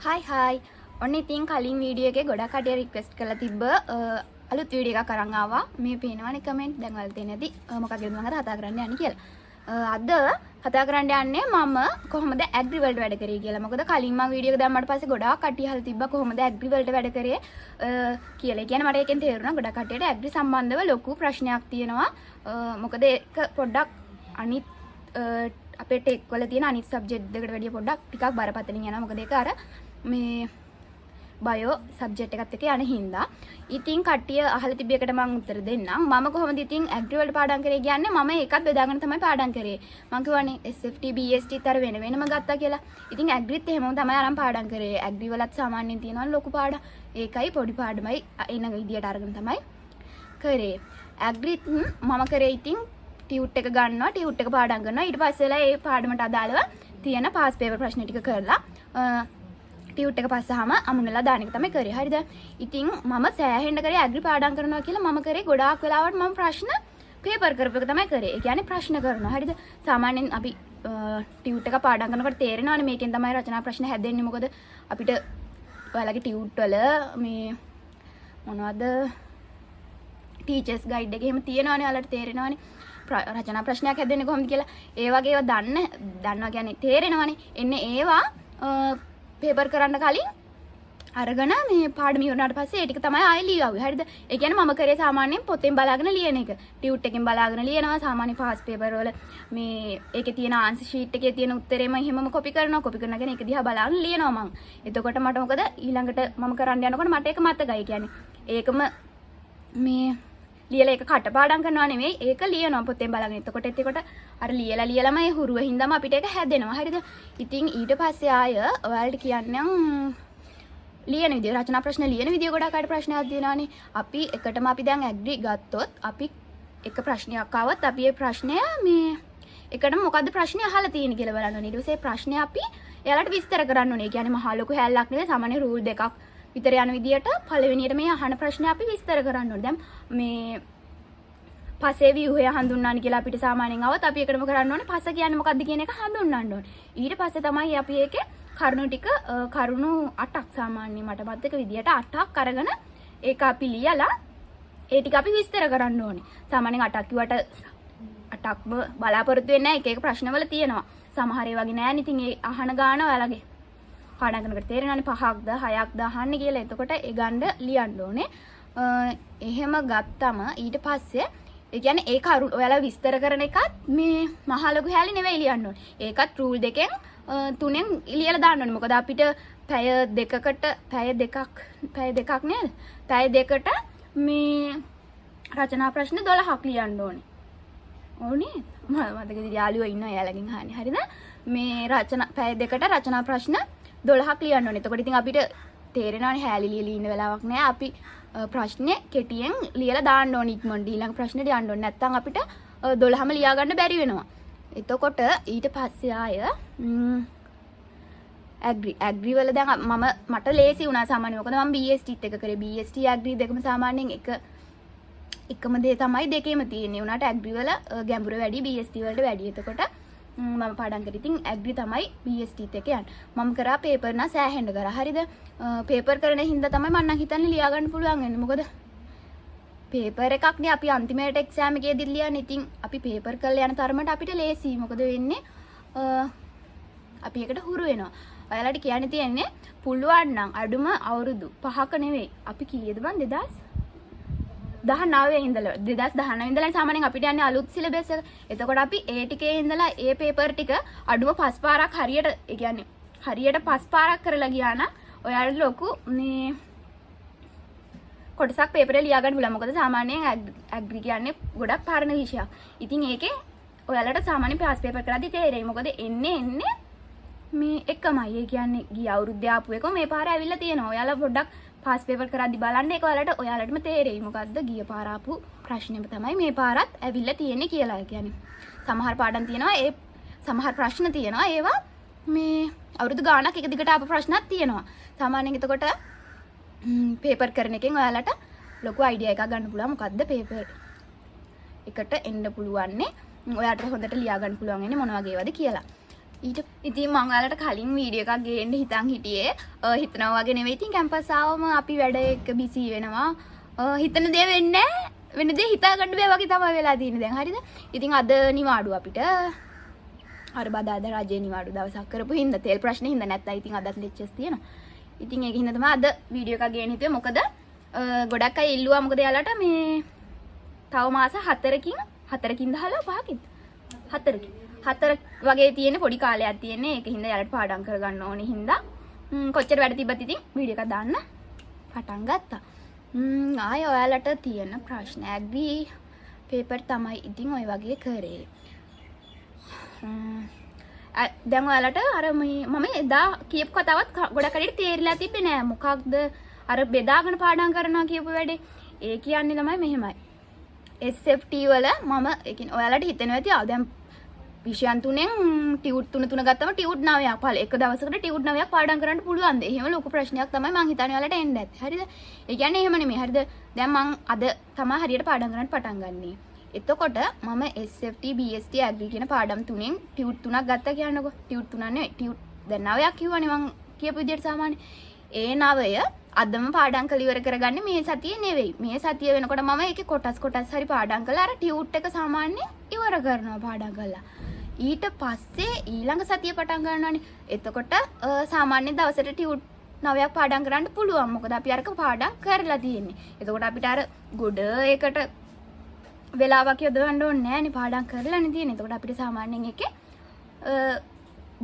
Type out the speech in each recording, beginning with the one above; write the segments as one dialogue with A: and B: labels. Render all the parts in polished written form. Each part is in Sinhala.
A: හයි ඔන්න ඉතින් කලින් වීඩියෝ එකේ ගොඩක් කටිය රික්වෙස්ට් කරලා තිබ්බ අලුත් වීඩියෝ එකක් අරන් ආවා. මේ පේනවනේ කමෙන්ට් දැන් වල තියෙන නැති මොකක්ද මම අද කතා කරන්න යන්නේ කියලා. අද කතා කරන්න යන්නේ මම කොහොමද ඇග්‍රි වලට වැඩ කරේ කියලා. මොකද කලින් මම වීඩියෝ එක දැම්මට පස්සේ ගොඩාක් කටිය අහලා තිබ්බා කොහොමද ඇග්‍රි වලට වැඩ කරේ කියලා. ඒ කියන්නේ මට ඒකෙන් තේරුණා ගොඩක් කටියට ඇග්‍රි සම්බන්ධව ලොකු ප්‍රශ්නයක් තියෙනවා. මොකද ඒක පොඩ්ඩක් අනිත් අපේ ටෙක් වල තියෙන අනිත් සබ්ජෙක්ට් දෙකට වැඩිය පොඩ්ඩක් ටිකක් බරපතලින් යනවා. මොකද ඒක අර මේ බයෝ සබ්ජෙක්ට් එකත් එක්ක යන හින්දා ඉතින් කට්ටිය අහලා තිබ්බ එකට මම උත්තර දෙන්නම්. මම කොහොමද ඉතින් ඇග්‍රි වලට පාඩම් කරේ කියන්නේ මම ඒකත් බෙදාගෙන තමයි පාඩම් කරේ. මම කියවනේ SFT BST තර වෙන වෙනම ගත්තා කියලා. ඉතින් ඇග්‍රිත් එහෙමම තමයි අරන් පාඩම් කරේ. ඇග්‍රි වලත් සාමාන්‍යයෙන් තියෙනවා ලොකු පාඩම්. ඒකයි පොඩි පාඩමයි එන විදියට අරගෙන තමයි කරේ. ඇග්‍රිත් මම කරේ ඉතින් ටියුට් එක ගන්නවා ටියුට් එක පාඩම් කරනවා ඊට පස්සේලා ඒ පාඩමට අදාළව තියෙන පාස් පේපර් ප්‍රශ්න ටික කරලා ටියුට් එක පස්සහම අමුණලා දාන එක තමයි කරේ. හරිද? ඉතින් මම සෑහෙන්න කරේ ඇග්‍රි පාඩම් කරනවා කියලා මම කරේ ගොඩාක් වෙලාවට මම ප්‍රශ්න පේපර් කරපු එක තමයි කරේ. ඒ කියන්නේ ප්‍රශ්න කරනවා. හරිද? සාමාන්‍යයෙන් අපි ටියුට් එක පාඩම් කරනකොට තේරෙනවානේ මේකෙන් තමයි රචනා ප්‍රශ්න හැදෙන්නේ. මොකද අපිට ඔයාලගේ ටියුට් වල මේ මොනවද ටීචර්ස් ගයිඩ් එකේ එහෙම තියෙනවානේ. ඔයාලට තේරෙනවානේ රචනා ප්‍රශ්නයක් හැදෙන්නේ කොහොමද කියලා. ඒ වගේ ඒවා දන්නවා කියන්නේ තේරෙනවානේ. එන්නේ ඒවා පේපර් කරන්න කලින් අරගෙන මේ පාඩම ඉවරනාට පස්සේ ඒ ටික තමයි ආයෙ ලියවුවේ. හරිද? ඒ කියන්නේ මම කරේ සාමාන්‍යයෙන් පොතෙන් බලාගෙන ලියන එක. ටියුට් එකෙන් බලාගෙන ලියනවා. සාමාන්‍ය පාස් පේපර් වල මේ ඒකේ තියෙන ආන්සර් ෂීට් එකේ තියෙන උත්තරේම එහෙමම කොපි කරනවා. කොපි කරනවා කියන්නේ ඒක දිහා බලාගෙන ලියනවා මං. එතකොට මට මොකද ඊළඟට මම කරන්න යනකොට මට ඒක මතකයි. කියන්නේ ඒකම මේ ලියලා ඒක කටපාඩම් කරනවා නෙමෙයි ඒක ලියනවා පොතෙන් බලගෙන. එතකොට අර ලියලාම ඒ හුරුව හින්දාම අපිට ඒක හැදෙනවා. හරිද? ඉතින් ඊට පස්සේ ආය ඔයාලට කියන්නම් ලියන විදිය රචනා ප්‍රශ්න ලියන විදිය ගොඩක් අයට ප්‍රශ්නයක් දෙනවානේ. අපි එකටම අපි දැන් ඇග්‍රි ගත්තොත් අපි එක ප්‍රශ්නයක් ආවත් අපි ඒ ප්‍රශ්නය මේ එකටම මොකද්ද ප්‍රශ්නේ අහලා තියෙන්නේ කියලා බලන්න ඕනේ. ඊට පස්සේ ප්‍රශ්නේ අපි එයාලට විස්තර කරන්න ඕනේ. ඒ කියන්නේ මහා ලොකු හැල්ලක් නෙවෙයි සාමාන්‍ය රූල් දෙකක් විතර යන විදියට පළවෙනියට මේ අහන ප්‍රශ්නේ අපි විස්තර කරන්න ඕනේ. දැන් මේ පසේ ව්‍යුහය හඳුන්වන්න කියලා අපිට සාමාන්‍යයෙන් આવත් අපි එකටම කරන්න ඕනේ පස කියන්නේ මොකක්ද කියන එක හඳුන්වන්න ඕනේ. ඊට පස්සේ තමයි අපි ඒකේ කරුණු ටික කරුණු 8ක් සාමාන්‍ය මට මතක විදියට 8ක් අරගෙන ඒක අපි ලියලා ඒ ටික අපි විස්තර කරන්න ඕනේ. සාමාන්‍යයෙන් 8ක් කිව්වට 8ක්ම බලාපොරොත්තු වෙන්නේ නැහැ. එක එක ප්‍රශ්නවල තියෙනවා. සමහර ඒ වගේ නෑනේ. ඉතින් ඒ අහන ගාන ඔයාලගේ පාඩම් කරනකොට තේරෙනවානේ 5ක්ද 6ක්ද අහන්නේ කියලා. එතකොට ඒ ගන්න ලියන්න ඕනේ. එහෙම ගත්තම ඊට පස්සේ ඒ කියන්නේ ඒ කරුණ ඔයාලා විස්තර කරන එකත් මේ මහා ලොකු හැලි නෙවෙයි ලියන්න ඕනේ. ඒකත් රූල් දෙකෙන් තුනෙන් ලියලා දාන්න ඕනේ. මොකද අපිට පැය දෙකක් නේද? පැය දෙකට මේ රචනා ප්‍රශ්න 12ක් ලියන්න ඕනේ. ඕනේ. මතකද යාළුවෝ ඉන්නවා එයාලගෙන් අහන්නේ. හරිද? මේ පැය දෙකට රචනා ප්‍රශ්න 12ක් ලියන්න ඕනේ. එතකොට ඉතින් අපිට තේරෙනවානේ හැලි ලියලා ඉන්න වෙලාවක් නෑ. අපි ප්‍රශ්නේ කෙටියෙන් ලියලා දාන්න ඕනේ ඉක්මනට ඊළඟ ප්‍රශ්නෙට යන්න ඕනේ. නැත්නම් අපිට 12ම ලියා ගන්න බැරි වෙනවා. එතකොට ඊට පස්සේ ආය ඇග්‍රි වල දැන් මට ලේසි වුණා සාමාන්‍යයෙන්. මොකද මම BSTත් එක කරේ. BST ඇග්‍රි දෙකම සාමාන්‍යයෙන් එකම දේ තමයි දෙකේම තියෙන්නේ. උනාට ඇග්‍රි වල ගැඹුර වැඩි BST වලට වැඩි. එතකොට මම පාඩම් කරේ. ඉතින් ඇග්‍රි තමයි BSTත් එක යන්නේ. මම කරා පේපර් නා සෑහෙන්න කරා. හරිද? පේපර් කරන හින්දා තමයි මම නම් හිතන්නේ ලියා ගන්න පුළුවන් වෙන්නේ. මොකද පේපර් එකක් නේ අපි අන්තිමේට එක්සෑම් එකේදී ලියන්නේ. ඉතින් අපි පේපර් කරලා යන තරමට අපිට ලේසි. මොකද වෙන්නේ අපි එකට හුරු වෙනවා. ඔයාලට කියන්න තියෙන්නේ පුළුවන් නම් අඩුම අවුරුදු 5ක නෙවෙයි. අපි කීයද බං 2019 ඉඳලා 2019 ඉඳලා සාමාන්‍යයෙන් අපිට යන්නේ අලුත් සිලබස් එක. එතකොට අපි ඒ ටිකේ ඉඳලා ඒ පේපර් ටික අඩුම 5 පාරක් හරියට ඒ කියන්නේ හරියට 5 පාරක් කරලා ගියා නම් ඔයාලට ලොකු මේ කොටසක් පේපරේ ලියා ගන්න පුළුවන්. මොකද සාමාන්‍යයෙන් ඇග්‍රි කියන්නේ ගොඩක් පාරණ විෂයක්. ඉතින් ඒකේ ඔයාලට සාමාන්‍ය පාස් පේපර් කරද්දි තේරෙයි. මොකද එන්නේ මේ එකමයි. ඒ කියන්නේ ගිය අවුරුද්දේ ආපු එක මේ පාර ඇවිල්ලා තියෙනවා. ඔයාලා පොඩ්ඩක් පාස් පේපර් කරද්දි බලන්න ඒක ඔයාලටම තේරෙයි. මොකද්ද ගිය පාර ආපු ප්‍රශ්නෙම තමයි මේ පාරත් ඇවිල්ලා තියෙන්නේ කියලා. ඒ කියන්නේ සමහර පාඩම් තියෙනවා ඒ සමහර ප්‍රශ්න තියෙනවා ඒවා මේ අවුරුදු ගාණක් එක දිගට ආපු ප්‍රශ්නත් තියෙනවා. සාමාන්‍යයෙන් එතකොට පේපර් කරන එකෙන් ඔයාලට ලොකු අයිඩියා එකක් ගන්න පුළුවන්. මොකද්ද පේපර් එකට එන්න පුළුවන්නේ. ඔයාලට හොඳට ලියා ගන්න පුළුවන් වෙන්නේ මොන වගේ ඒවාද කියලා. ඊට ඉතින් මම ඔයාලට කලින් වීඩියෝ එකක් ගේන්න හිතන් හිටියේ. හිතනවා වගේ නෙවෙයි. ඉතින් කැම්පස් ආවම අපි වැඩ එක්ක බිසි වෙනවා. හිතන දේ වෙන්නේ නැහැ. වෙන දේ හිතා ගන්න බෑ වගේ තමයි වෙලා තියෙන්නේ දැන්. හරිද? ඉතින් අද නිවාඩු අපිට. අර බදාද රජේ නිවාඩු දවසක් කරපු හින්දා තෙල් ප්‍රශ්නේ හින්දා නැත්තම් ඉතින් අදත් ලෙක්චර්ස් තියෙනවා. ඉතින් ඒක හින්දා තමයි අද වීඩියෝ එකක් ගේන්න හිතුවේ. මොකද ගොඩක් අය ඉල්ලුවා මොකද යාලට මේ තව මාස 4කින් 5කින් 4 වගේ තියෙන පොඩි කාලයක් තියෙන්නේ. ඒක හින්දා යාලට පාඩම් කරගන්න ඕනේ හින්දා කොච්චර වැඩ තිබ්බත් ඉතින් වීඩියෝ එකක් දාන්න පටන් ගත්තා. ආය ඔයාලට තියෙන ප්‍රශ්න ඇග්‍රී පේපර් තමයි ඉතින් ඔය වගේ කරේ. දැන් ඔයාලට අර මම එදා කියපු කතාවත් ගොඩක් කඩේට තේරිලා තිබ්බේ නෑ. මොකක්ද අර බෙදාගෙන පාඩම් කරනවා කියපු වැඩේ. ඒ කියන්නේ තමයි මෙහෙමයි. SFT වල මම ඒ කියන්නේ ඔයාලට හිතෙනවා ඇති දැන් විෂයන් තුනෙන් ටියුට් 3 ගත්තම ටියුට් 9ක් පළ එක දවසකට ටියුට් 9ක් පාඩම් කරන්න පුළුවන්ද? එහෙම ලොකු ප්‍රශ්නයක් තමයි මං හිතන්නේ ඔයාලට එන්න ඇත්තේ. හරිද? ඒ කියන්නේ එහෙම නෙමෙයි. හරිද? දැන් මං අද තමයි හරියට පාඩම් කරන්න පටන් ගන්නෙ. එතකොට මම SFT BST ඇග්‍රී කියන පාඩම් තුනෙන් ටියුට් 3ක් ගත්තා කියන්නකො. ටියුට් 3 නෙවෙයි. ටියුට් දැන් 9ක් කිව්වනේ මං කියපු විදිහට සාමාන්‍ය. ඒ 9 අදම පාඩම් කළ ඉවර කරගන්නේ මේ සතියේ නෙවෙයි. මේ සතිය වෙනකොට මම ඒකේ කොටස් හරි පාඩම් කළා. අර ටියුට් එක සාමාන්‍ය ඉවර කරනවා පාඩම් කළා. ඊට පස්සේ ඊළඟ සතිය පටන් ගන්නවානේ. එතකොට සාමාන්‍ය දවසට ටියුට් 9ක් පාඩම් කරන්න පුළුවන්. මොකද අපි අරක පාඩම් කරලා තියෙන්නේ. එතකොට අපිට අර ගොඩ ඒකට වෙලාවක් යොදවන්න ඕනේ නෑනේ. පාඩම් කරලානේ තියෙන්නේ. එතකොට අපිට සාමාන්‍යයෙන් එකේ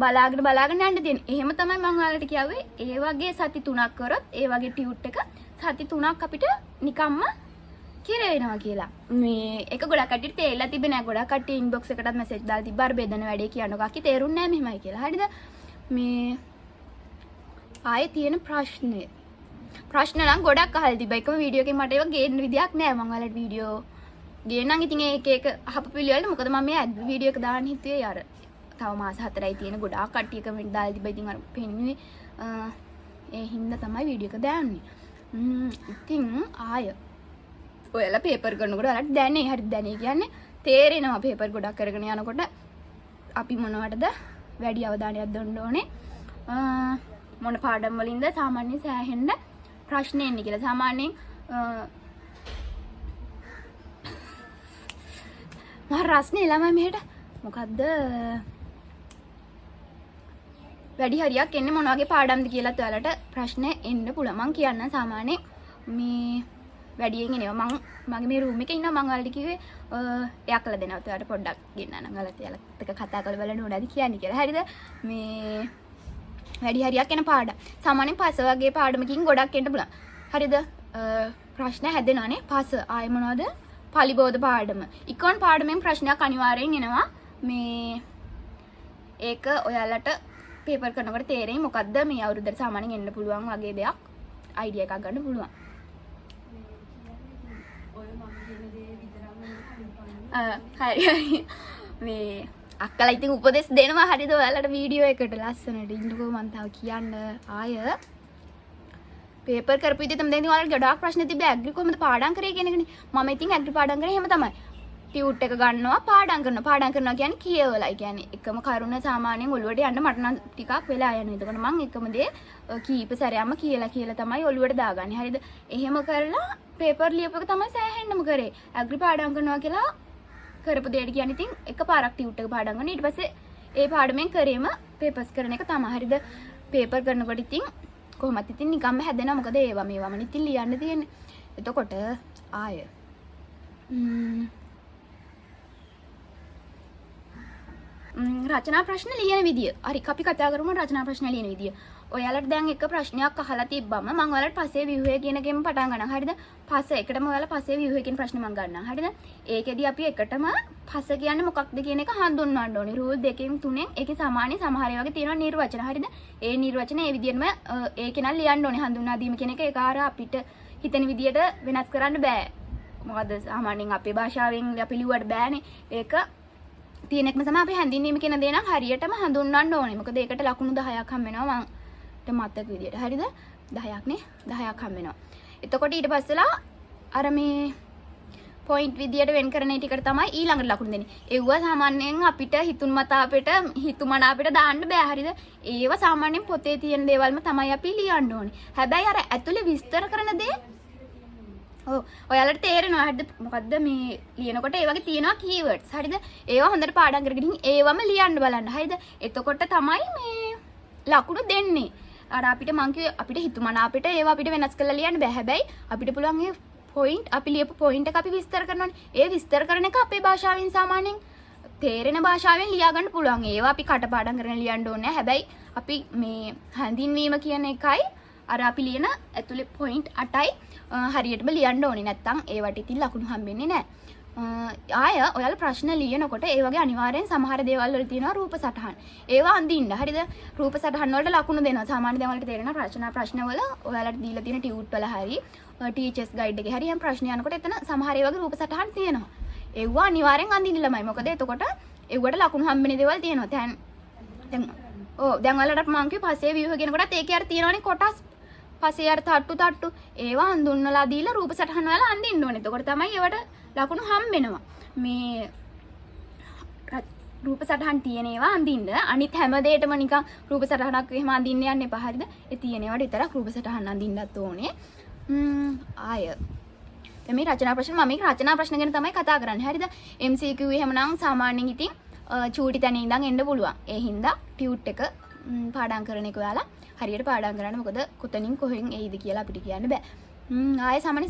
A: බලාගෙන යන්න තියෙන්නේ. එහෙම තමයි මම ඔයාලට කිව්වේ. ඒ වගේ සති 3ක් කරොත් ඒ වගේ ටියුට් එක සති 3ක් අපිට නිකම්ම කිරවෙනවා කියලා. මේ එක ගොඩක් කට්ටියට තේරිලා තිබ්බේ නෑ. ගොඩක් කට්ටිය ඉන්බොක්ස් එකටත් මෙසේජ් දාලා තිබ්බා. අර බෙදන වැඩේ කියනකො අකි තේරුන්නේ නෑ මෙහෙමයි කියලා. හරිද? මේ ආයේ තියෙන ප්‍රශ්න නම් ගොඩක් අහලා තිබ්බා. එකම වීඩියෝ එකෙන් මට ඒවා ගේන්න විදියක් නෑ. මම ඔයාලට වීඩියෝ ගේන්නම්. ඉතින් ඒක අහපු පිළිවෙල මොකද මම මේ වීඩියෝ එක දාන්න හිතුවේ අර තව මාස 4යි තියෙන ගොඩාක් කට්ටිය කමෙන්ට් දාලා තිබ්බා. ඉතින් අර පෙන්නුවේ ඒ හින්දා තමයි වීඩියෝ එක දාන්නේ. ඉතින් ආය ඔයාලා පේපර් කරනකොට ඔයාලට දැනේ. හරි දැනේ කියන්නේ තේරෙනවා පේපර් ගොඩක් කරගෙන යනකොට අපි මොනවටද වැඩි අවධානයක් දෙන්න ඕනේ. මොන පාඩම් වලින්ද සාමාන්‍යයෙන් සෑහෙන්න ප්‍රශ්න එන්නේ කියලා. සාමාන්‍යයෙන් මම රස්නේ ළමයි මෙහෙට මොකද්ද වැඩි හරියක් එන්නේ මොන වගේ පාඩම්ද කියලාත් ඔයාලට ප්‍රශ්න එන්න පුළුවන්. මං කියන්න සාමාන්‍යයෙන් මේ වැඩියෙන් එනවා. මගේ මේ රූම් එකේ ඉන්නවා. මං ඔයාලට කිව්වේ එයා කළා දෙනවා. ඔයාලට පොඩ්ඩක් ගෙන්නන්න. ඔයාලත් එක්ක කතා කරලා බලන්න ඕනද කියන්නේ කියලා. හරිද? මේ වැඩි හරියක් එන පාඩම්. සාමාන්‍යයෙන් පස වගේ පාඩමකින් ගොඩක් එන්න පුළුවන්. හරිද? ප්‍රශ්න හැදෙනවානේ. පස ආයෙ මොනවද? පලිබෝධ පාඩම. ඉක්කොන් පාඩමෙන් ප්‍රශ්නයක් අනිවාර්යෙන් එනවා. මේ ඒක ඔයාලට පේපර් කරනකොට තේරෙයි මොකද්ද මේ අවුරුද්දට සාමාන්‍යයෙන් එන්න පුළුවන් වගේ දෙයක් අයිඩියා එකක් ගන්න පුළුවන්. හරි මේ අක්කලා ඉතින් උපදෙස් දෙනවා. හරිද? ඔයාලට වීඩියෝ එකට ලස්සනට ඉන්නකෝ මම තව කියන්න ආය පේපර් කරපු විදිහ තමයි දැන් ඔයාලට ගොඩාක් ප්‍රශ්න තිබ්බේ ඇග්‍රි කොහොමද පාඩම් කරේ කියන එකනේ. මම ඉතින් ඇග්‍රි පාඩම් කරේ එහෙම තමයි. ටියුට් එක ගන්නවා පාඩම් කරනවා කියන්නේ කියවලා. ඒ කියන්නේ එකම කරුණ සාමාන්‍යයෙන් ඔළුවට යන්න මට නම් ටිකක් වෙලා යනවා. එතකොට මම එකම දේ කීප සැරයක්ම කියලා තමයි ඔළුවට දාගන්නේ. හරිද? එහෙම කරලා පේපර් ලියපු එක තමයි සෑහෙන්නම කරේ. ඇග්‍රි පාඩම් කරනවා කියලා කරපු දෙයට කියන්නේ ඉතින් එකපාරක් ටියුට් එක පාඩම් කරනවා. ඊට පස්සේ ඒ පාඩමෙන් කරේම පේපර්ස් කරන එක තමයි. හරිද? පේපර් කරනකොට ඉතින් කොහොමත් ඉතින් නිකම්ම හැදෙනවා. මොකද ඒවා මේවම ඉතින් ලියන්න තියෙන්නේ. එතකොට ආය රචනා ප්‍රශ්න ලියන විදිය. හරි අපි කතා කරමු රචනා ප්‍රශ්න ලියන විදිය. ඔයාලට දැන් එක ප්‍රශ්නයක් අහලා තිබ්බම මම ඔයාලට පස්සේ ව්‍යුහය කියන එකෙන් පටන් ගන්නවා. හරිද? පස්ස එකටම ඔයාලා පස්සේ ව්‍යුහය කියන ප්‍රශ්න මම ගන්නවා. හරිද? ඒකෙදි අපි එකටම පස්ස කියන්නේ මොකක්ද කියන එක හඳුන්වන්න ඕනේ. රූල් 2කින් 3න් ඒකේ සමානයි සමහර ඒවා වගේ තියෙනවා නිර්වචන. හරිද? ඒ නිර්වචන ඒ විදිහටම ඒකේ නම් ලියන්න ඕනේ. හඳුන්වා දීම කියන එක ඒක ආර අපිට හිතෙන විදියට වෙනස් කරන්න බෑ. මොකද සාමාන්‍යයෙන් අපේ භාෂාවෙන් අපි ලියුවට බෑනේ. ඒක තියෙනකම තමයි අපි හැඳින්වීම කියන දේ නම් හරියටම හඳුන්වන්න ඕනේ. මොකද ඒකට ලකුණු 10ක් හම් වෙනවා මට මතක විදියට. හරිද? 10ක් නේ 10ක් හම් වෙනවා. එතකොට ඊට පස්සෙලා අර මේ පොයින්ට් විදියට වෙන් කරන ටිකට තමයි ඊළඟට ලකුණු දෙන්නේ. ඒවා සාමාන්‍යයෙන් අපිට හිතුමතාපෙට හිතුමනාපෙට දාන්න බෑ හරිද? ඒවා සාමාන්‍යයෙන් පොතේ තියෙන දේවල්ම තමයි අපි ලියන්න ඕනේ. හැබැයි අර ඇතුලේ විස්තර කරන දේ ඔයාලට තේරෙනවා හරිද? මොකද්ද මේ ලියනකොට ඒ වගේ තියෙනවා කීවර්ඩ්ස් හරිද? ඒවා හොඳට පාඩම් කරගෙන ඒවම ලියන්න බලන්න හරිද? එතකොට තමයි මේ ලකුණු දෙන්නේ. අර අපිට මං කිව්වේ අපිට හිතුමනාපෙට ඒවා අපිට වෙනස් කරලා ලියන්න බෑ. හැබැයි අපිට පුළුවන් ඒ පොයින්ට් අපි ලියපු පොයින්ට් එක අපි විස්තර කරනවානේ. ඒ විස්තර කරන එක අපේ භාෂාවෙන් සාමාන්‍යයෙන් තේරෙන භාෂාවෙන් ලියා ගන්න පුළුවන්. ඒවා අපි කටපාඩම් කරගෙන ලියන්න ඕනේ. හැබැයි අපි මේ හැඳින්වීම කියන එකයි අර අපි ලියන ඇතුලේ පොයින්ට් 8යි හරියටම ලියන්න ඕනේ. නැත්තම් ඒවට ඉතින් ලකුණු හම්බෙන්නේ නැහැ. ආය ඔයාලා ප්‍රශ්න ලියනකොට ඒ වගේ අනිවාර්යෙන් සමහර දේවල් වල තියෙනවා රූප සටහන්. ඒවා අඳින්න. හරිද? රූප සටහන් වලට ලකුණු දෙනවා. සාමාන්‍ය දේවල් වලට තේරෙන ප්‍රශ්න වල ඔයාලට දීලා තියෙන ටියුට් වල හරි ටීචර්ස් ගයිඩ් එකේ හරි යම් ප්‍රශ්න යනකොට එතන සමහර ඒ වගේ රූප සටහන් තියෙනවා. ඒවා අනිවාර්යෙන් අඳින්න ළමයි. මොකද එතකොට ඒවට ලකුණු හම්බෙන දේවල් තියෙනවා. දැන් ඔයාලට මම කිව්වේ පස්සේ view කියනකොටත් ඒකේ අර තියෙනවනේ කොටස් පස්සේ අර තට්ටු ඒවා හඳුන්වලා දීලා රූප සටහන් වල අඳින්න ඕනේ. එතකොට තමයි ඒවට ලකුණු හම්බෙනවා. මේ රූප සටහන් තියෙන ඒවා අඳින්න. අනිත් හැම දෙයකම නිකන් රූප සටහනක් එහෙම අඳින්න යන්න එපා. හරිද? ඒ තියෙන ඒවාට විතරක් රූප සටහන් අඳින්නත් ඕනේ. ආය මේ රචනා ප්‍රශ්න මම මේ රචනා ප්‍රශ්න ගැන තමයි කතා කරන්නේ. හරිද? MCQ එහෙමනම් සාමාන්‍යයෙන් ඉතින් චූටි තැන ඉඳන් එන්න පුළුවන්. ඒ හින්දා ටියුට් එක පාඩම් කරන එක ඔයාලා හරියට පාඩම් කරන්න. මොකද කොතනින් කොහෙන් එයිද කියලා අපිට කියන්න බෑ. ආයේ සාමාන්‍ය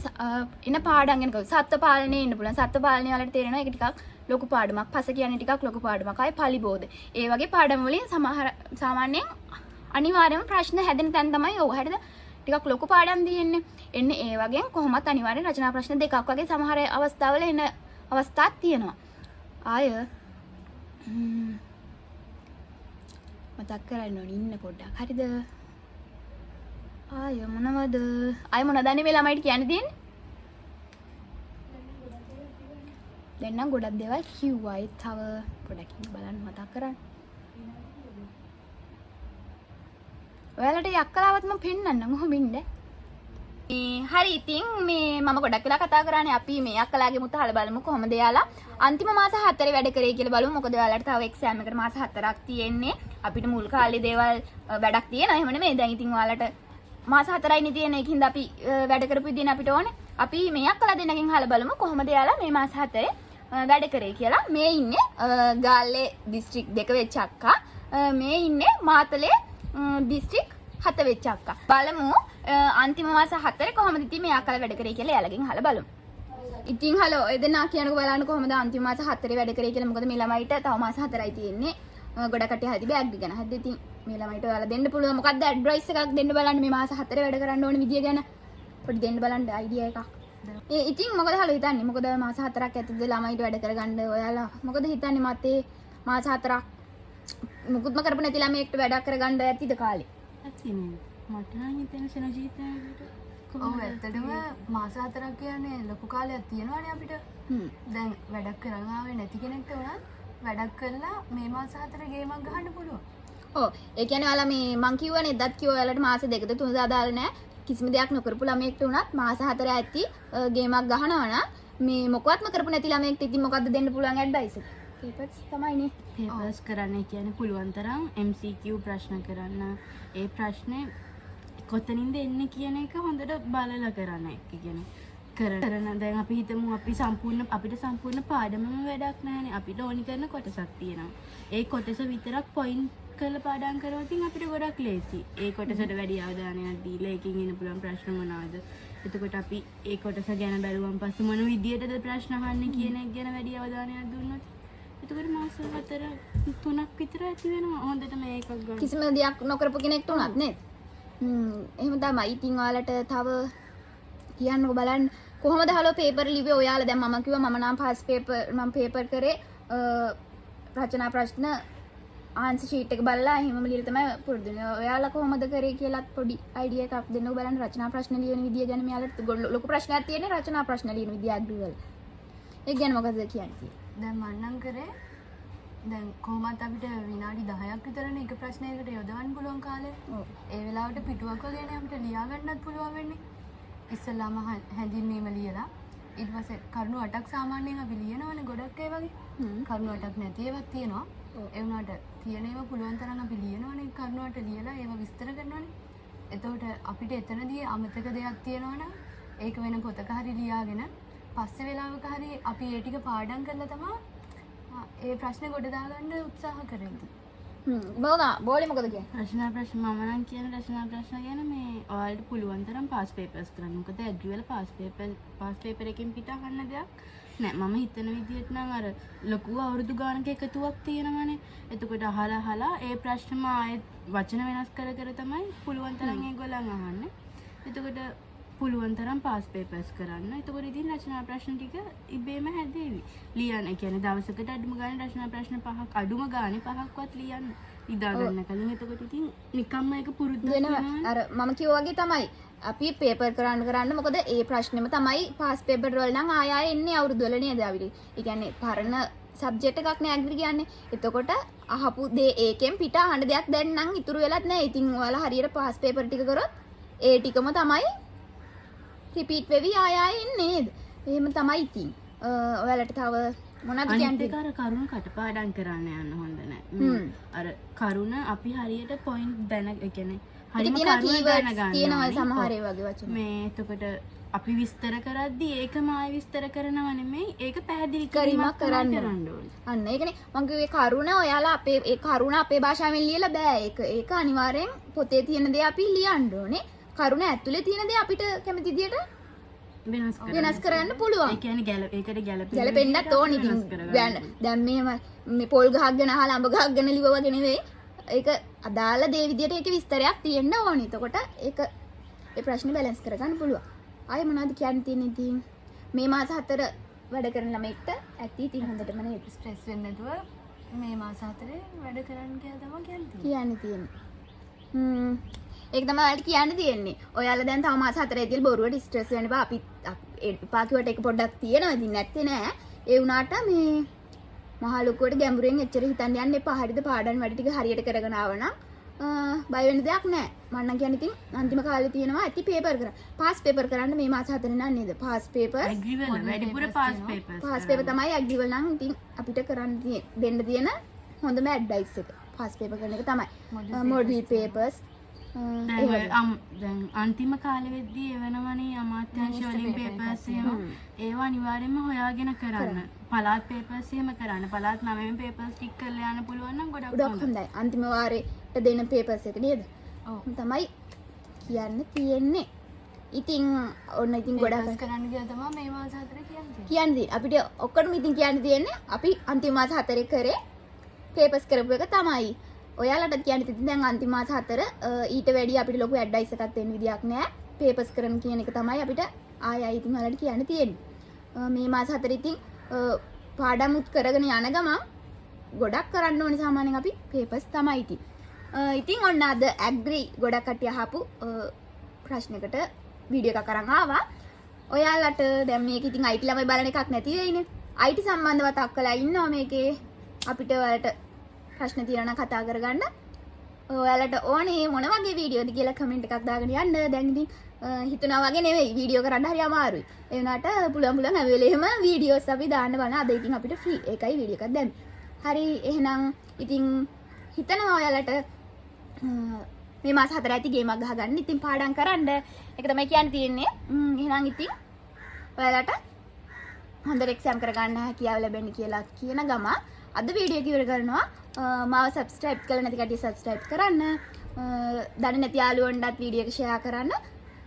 A: එන පාඩම් ගැන කවුද? සත්ත්ව පාලනයේ ඉන්න පුළුවන්. සත්ත්ව පාලනය වලට තේරෙනවා ඒක ටිකක් ලොකු පාඩමක්. පස කියන්නේ ටිකක් ලොකු පාඩමක්. ආයේ පලිබෝධ. ඒ වගේ පාඩම් වලින් සාමාන්‍යයෙන් අනිවාර්යයෙන්ම ප්‍රශ්න හැදෙන තැන තමයි ඔය. හරිද? ටිකක් ලොකු පාඩම් දෙන්නේ. එන්නේ ඒ වගේ කොහොමත් අනිවාර්යෙන් රචනා ප්‍රශ්න දෙකක් වගේ සමහර අවස්ථාවල එන අවස්ථාත් තියෙනවා. ආය මතක් කරන්න ඕනේ ඉන්න පොඩ්ඩක්. හරිද? ආය මොනවද? ආය මොනවද අනේ මේ ළමයිට කියන්න තියෙන්නේ? දැන් නම් ගොඩක් දේවල් කිව්වා. ඒ තව පොඩ්ඩක් බලන්න මතක් කරන්න. ඔයාලට යක්කලාවත් මම පෙන්නන්නම් ඔහොම ඉන්න. හරි ඉතින් මේ මම ගොඩක් වෙලා කතා කරානේ අපි මේ අක්කලාගේ මුත්ත අහලා බලමු කොහොමද යාලා අන්තිම මාස 4 වැඩ කරේ කියලා බලමු. මොකද ඔයාලට තව එක්සෑම් එකට මාස 4ක් තියෙන්නේ. අපිට මුල් කාලේ දේවල් වැඩක් තියෙනවා. එහෙම නෙමෙයි. දැන් ඉතින් ඔයාලට මාස 4යිනේ තියෙන්නේ. ඒකින්ද අපි වැඩ කරපු විදිහනේ අපිට ඕනේ. අපි මේ අක්කලා දෙන්නගෙන් අහලා බලමු කොහොමද යාලා මේ මාස 4 වැඩ කරේ කියලා. මේ ඉන්නේ ගාල්ලේ දිස්ත්‍රික් 2 වෙච්ච අක්කා. මේ ඉන්නේ මාතලේ දිස්ත්‍රික් 7 වෙච්ච අක්කා. බලමු අන්තිම මාස 4 කොහොමද ඉතින් මේ අක්කලා වැඩ කරේ කියලා එයාලගෙන් අහලා බලමු. ඉතින් හලෝ එදෙනා කියනකෝ බලන්න කොහොමද අන්තිම මාස 4 වැඩ කරේ කියලා. මොකද මේ ළමයිට තව මාස 4යි තියෙන්නේ. ගොඩක් කට්ටිය හදි බෑග් ගන්න. හද්ද ඉතින් මේ ළමයිට ඔයාලා දෙන්න පුළුවන්. මොකද්ද ඇඩ්වයිස් එකක් දෙන්න බලන්න මේ මාස 4 වැඩ කරන්න ඕනේ විදිය ගැන. පොඩි දෙන්න බලන්න අයිඩියා එකක්. ඉතින් මොකද හලෝ හිතන්නේ? මොකද මාස 4ක් ඇතුළත ළමයිට වැඩ කරගන්න ඔයාලා මොකද හිතන්නේ මතේ මාස 4ක් මුකුත්ම කරපු නැති ළමයෙක්ට වැඩක් කරගන්න ඇතිද කාලේ?
B: ඇතිනේ. මට නම් හිතෙන සෙනජීතයට
C: ඔව් ඇත්තටම මාස 4ක් කියන්නේ ලොකු කාලයක් තියෙනවානේ අපිට. දැන් වැඩක් කරන් ආවේ නැති කෙනෙක්ට උනත් වැඩක් කරලා මේ මාස 4 ගේමක් ගහන්න පුළුවන්.
A: ඔව් ඒ කියන්නේ ඔයාලා මේ මං කිව්වනේ එදත් කිව්වා ඔයාලට මාස 2ද 3ද අදාළ නැහැ. කිසිම දෙයක් නොකරපු ළමයෙක්ට උනත් මාස 4 ඇති ගේමක් ගහනවා නම් මේ මොකවත්ම කරපු නැති ළමයෙක්ට ඉතින් මොකද්ද දෙන්න පුළුවන් ඇඩ්වයිස් එක? පේපර්ස් තමයිනේ.
B: පේපර්ස් කරන්න කියන්නේ පුළුවන් තරම් MCQ ප්‍රශ්න කරන්න. ඒ ප්‍රශ්නේ කොතනින්ද එන්නේ කියන එක හොඳට බලලා කරන්න. ඒ කියන්නේ කරන දැන් අපි හිතමු අපිට සම්පූර්ණ පාඩමම වැඩක් නැහැනේ. අපිට ඕනි කරන කොටසක් තියෙනවා. ඒ කොටස විතරක් පොයින්ට් කරලා පාඩම් කරවොත් අපිට ගොඩක් ලේසි. ඒ කොටසට වැඩි අවධානයක් දීලා ඒකෙන් එන පුළුවන් ප්‍රශ්න මොනවද? එතකොට අපි ඒ කොටස ගැන බැලුවම පස්සේ මොන විදියටද ප්‍රශ්න අහන්නේ කියන එක ගැන වැඩි අවධානයක් දුන්නොත් එතකොට මාස 3ක් විතර ඇති වෙනවා. හොඳට මේකක් ගන්න.
A: කිසිම දෙයක් නොකරපු කෙනෙක්ට උනත් නේද? එහෙම තමයි. ඉතින් ඔයාලට තව කියන්නකෝ බලන්න කොහොමද හලෝ පේපර් ලිව්වේ ඔයාලා? දැන් මම කිව්වා මම නම් පාස් පේපර් කරේ රචනා ප්‍රශ්න ආන්සර් ෂීට් එක බලලා එහෙමම ලියලා තමයි පුරුදු වෙන්නේ. ඔයාලා කොහොමද කරේ කියලාත් පොඩි අයිඩියා එකක් දෙන්නකෝ බලන්න. රචනා ප්‍රශ්න ලියන විදිය ගැන මෙයාලට ලොකු ප්‍රශ්නයක් තියෙන්නේ රචනා ප්‍රශ්න ලියන විදිය අග්‍රි වල. ඒක ගැන මොකද කියන්නේ?
C: දැන් මන්නම් කරේ දැන් කොහොමත් අපිට විනාඩි 10ක් විතරනේ එක ප්‍රශ්නයකට යොදවන්න පුළුවන් කාලය. ඒ වෙලාවට පිටුවක් වගේනේ අපිට ලියා ගන්නත් පුළුවන් වෙන්නේ. ඉස්සෙල්ලාම හැඳින්වීම ලියලා ඊට පස්සේ කරුණු 8ක් සාමාන්‍යයෙන් අපි ලියනවනේ ගොඩක් ඒ වගේ. කරුණු 8ක් නැති ඒවාත් තියෙනවා. ඒ වුණාට තියෙන ඒවා පුළුවන් තරම් අපි ලියනවනේ කරුණු 8 ලියලා ඒවා විස්තර කරනවනේ. එතකොට අපිට එතනදී අමතක දෙයක් තියෙනවනම් ඒක වෙන පොතක හරි ලියාගෙන පස්සේ වෙලාවක හරි අපි ඒ ටික පාඩම් කරලා තමයි ඒ ප්‍රශ්නේ ගොඩ දාගන්න උත්සාහ කරන්නේ.
A: බෝලි මොකද කියන්නේ?
B: ප්‍රශ්න මම නම් කියන ප්‍රශ්න ගැන මේ ඔයාලට පුළුවන් තරම් පාස් පේපර්ස් කරන්න. මොකද ඇග්‍රි වල පාස් පේපර් එකකින් පිට අහන්න දෙයක් නෑ. මම හිතන විදිහට නම් අර ලොකු අවුරුදු ගානක එකතුවක් තියෙනවනේ. එතකොට අහලා ඒ ප්‍රශ්නම ආයෙත් වචන වෙනස් කර තමයි පුළුවන් තරම් ඒගොල්ලන් අහන්නේ. එතකොට පුළුවන් තරම් පාස් පේපර්ස් කරන්න. එතකොට ඉතින් රචනා ප්‍රශ්න ටික ඉබේම හැදේවි. ලියන්න. ඒ කියන්නේ දවසකට අඩුම ගානේ රචනා ප්‍රශ්න 5ක් අඩුම ගානේ 5ක්වත් ලියන්න. ඉදා ගන්න කලින්. එතකොට ඉතින් නිකම්ම ඒක පුරුද්දක්
A: වෙනවා. අර මම කිව්වා වගේ තමයි. අපි පේපර් කරන්න මොකද ඒ ප්‍රශ්නෙම තමයි පාස් පේපර් වල නම් ආයෙ එන්නේ අවුරුදු වල නේද ආවිලි. ඒ කියන්නේ පරණ සබ්ජෙක්ට් එකක් නේ ඇග්‍රි කියන්නේ. එතකොට අහපු දේ ඒකෙන් පිට අහන්න දෙයක් දැන් නම් ඉතුරු වෙලත් නැහැ. ඉතින් ඔයාලා හරියට පාස් පේපර් ටික කරොත් ඒ ටිකම තමයි රිපීට් වෙවි ආයෙ එන්නේ නේද? එහෙම තමයි ඉතින්. ඔයාලට තව මොනවද කියන්නේ?
B: අර කරුණ කටපාඩම් කරන්න යන්න හොඳ නැහැ. අර කරුණ අපි හරියට පොයින්ට් දැන ඒ කියන්නේ හරියම කරුණ දැනගන්න.
A: තියෙනවා සමහර ඒ වගේ වචන.
B: මේ එතකොට අපි විස්තර කරද්දී ඒකම ආයෙ විස්තර කරනව නෙමෙයි ඒක පැහැදිලි කිරීමක් කරන්න ඕනේ.
A: අන්න ඒකනේ මම කිව්වේ කරුණ ඔයාලා අපේ ඒ කරුණ අපේ භාෂාවෙන් ලියලා බෑ. ඒක අනිවාර්යෙන් පොතේ තියෙන දේ අපි ලියන්න ඕනේ. කරුණ ඇතුලේ තියෙන දේ අපිට කැමති විදියට වෙනස් කරන්න පුළුවන්.
B: ඒ කියන්නේ ඒකට
A: ගැලපෙන්නත් ඕනේ ඉතින්. දැන් මේ පොල් ගහගෙන අහලා අඹ ගහගෙන ලිව්වා වගේ නෙවෙයි. ඒක අදාළ දේ විදියට ඒකේ විස්තරයක් තියෙන්න ඕනේ. එතකොට ඒක ඒ ප්‍රශ්නේ බැලන්ස් කරගන්න පුළුවන්. ආයෙ මොනවද කියන්න තියෙන්නේ ඉතින් මේ මාස 4 වැඩ කරන ළමෙක්ට ඇති ඉතින් හොඳටම නේද
C: ස්ට්‍රෙස් වෙන්නේ නැතුව මේ මාස 4 වැඩ කරන්න කියලා තමයි කියන්නේ.
A: කියන්න තියෙන්නේ. ඒක තමයි ඔයාලට කියන්න තියෙන්නේ. ඔයාලා දැන් තව මාස 4 ඉතින් බොරුවට ස්ට්‍රෙස් වෙන්න බෑ. අපි එපා කිව්වට ඒක පොඩ්ඩක් තියෙනවා. ඉතින් නැත්තේ නෑ. ඒ වුණාට මේ මහා ලොකුවට ගැඹුරෙන් එච්චර හිතන්න යන්න එපා. හරිද පාඩම් වැඩ ටික හරියට කරගෙන ආවනම් බය වෙන්න දෙයක් නෑ. මම නම් කියන්නේ ඉතින් අන්තිම කාලේ තියෙනවා ඇති පේපර් කරන්න. පාස් පේපර් කරන්න මේ මාස 4 නෑ නේද? පාස් පේපර්
B: ඇග්‍රි වල වැඩිපුර පාස් පේපර්ස්.
A: පාස් පේපර් තමයි ඇග්‍රි වල නම් ඉතින් අපිට කරන්න දෙන්න තියෙන හොඳම ඇඩ්වයිස් එක. පාස් පේපර් කරන එක තමයි. මොඩල් පේපර්ස්
B: දැන් අන්තිම කාලෙ වෙද්දී එවනවනේ අමාත්‍යාංශ වලින් පේපර්ස් ඒවා අනිවාර්යයෙන්ම හොයාගෙන කරන්න. පළාත් පේපර්ස් එහෙම කරන්න. පළාත් 9 පේපර්ස් ටික් කරලා යන්න පුළුවන් නම් ගොඩක්
A: හොඳයි. අන්තිම වාරේට දෙන පේපර්ස් එක නේද? ඔව්. තමයි කියන්න තියෙන්නේ. ඉතින් ඔන්න ඉතින් ගොඩක්
C: කරන්න කියලා තමයි මේ මාස 4 කියන්නේ.
A: කියන්නේ අපිට ඔක්කොටම ඉතින් කියන්න තියෙන්නේ අපි අන්තිම මාස 4 කරේ පේපර්ස් කරපු එක තමයි. ඔයාලට කියන්න ඉතින් දැන් අන්තිම මාස 4 ඊට වැඩි අපිට ලොකු ඇඩ්වයිස් එකක් දෙන්න විදියක් නැහැ. පේපර්ස් කරන්න කියන එක තමයි අපිට ආයෙ ඉතින් ඔයාලට කියන්න තියෙන්නේ. මේ මාස 4 ඉතින් පාඩමුත් කරගෙන යන ගමන් ගොඩක් කරන්න ඕනේ සාමාන්‍යයෙන් අපි පේපර්ස් තමයි ඉතින්. ඉතින් ඔන්න අද ඇග්‍රි ගොඩක් කට්ටිය අහපු ප්‍රශ්නයකට වීඩියෝ එකක් අරන් ආවා. ඔයාලට දැන් මේක ඉතින් IT ළමයි බලන එකක් නැති වෙයිනේ. IT සම්බන්ධව තක්කලා ඉන්නවා මේකේ. අපිට ඔයාලට ප්‍රශ්න තියෙනවා නම් කතා කරගන්න. ඔයාලට ඕනේ මොන වගේ වීඩියෝද කියලා කමෙන්ට් එකක් දාගෙන යන්න. දැන් ඉතින් හිතනවා වගේ නෙවෙයි වීඩියෝ කරන්න හරි අමාරුයි. ඒ වුණාට පුළුවන් හැම වෙලේම වීඩියෝස් අපි දාන්න බලන. අද ඉතින් අපිට ෆ්‍රී ඒකයි වීඩියෝ එකක් දැම්මේ. හරි එහෙනම් ඉතින් හිතනවා ඔයාලට මේ මාස 4 ඇති ගේමක් ගහගන්න. ඉතින් පාඩම් කරන්න. ඒක තමයි කියන්න තියෙන්නේ. එහෙනම් ඉතින් ඔයාලට හොඳට එක්සෑම් කරගන්න හැකියාව ලැබෙන්න කියලා කියන ගම අද වීඩියෝ එක ඉවර කරනවා. මාව සබ්ස්ක්‍රයිබ් කරලා නැති කට්ටිය සබ්ස්ක්‍රයිබ් කරන්න. දන්නේ නැති යාළුවන්ටත් වීඩියෝ එක ෂෙයා කරන්න.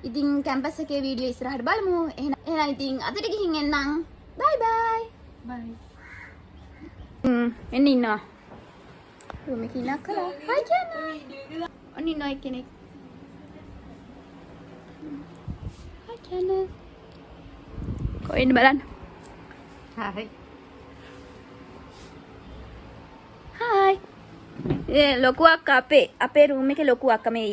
A: ඉතින් කැම්පස් එකේ වීඩියෝ ඉස්සරහට බලමු. එහෙනම් ඉතින් අදට ගිහින් එන්නම්. බයි බයි.
B: බයි.
A: එන්න ඉන්නවා. රූම් එකේ ඉන්නක් කළා. හයි කියන්න. ඔන්න ඉන්නවා එක්කෙනෙක්. හයි කියන්න. කොහෙන්ද බලන්න.
B: හයි.
A: හයි. ලොකු අක්කා අපේ රූම් එකේ ලොකු අක්කා මේ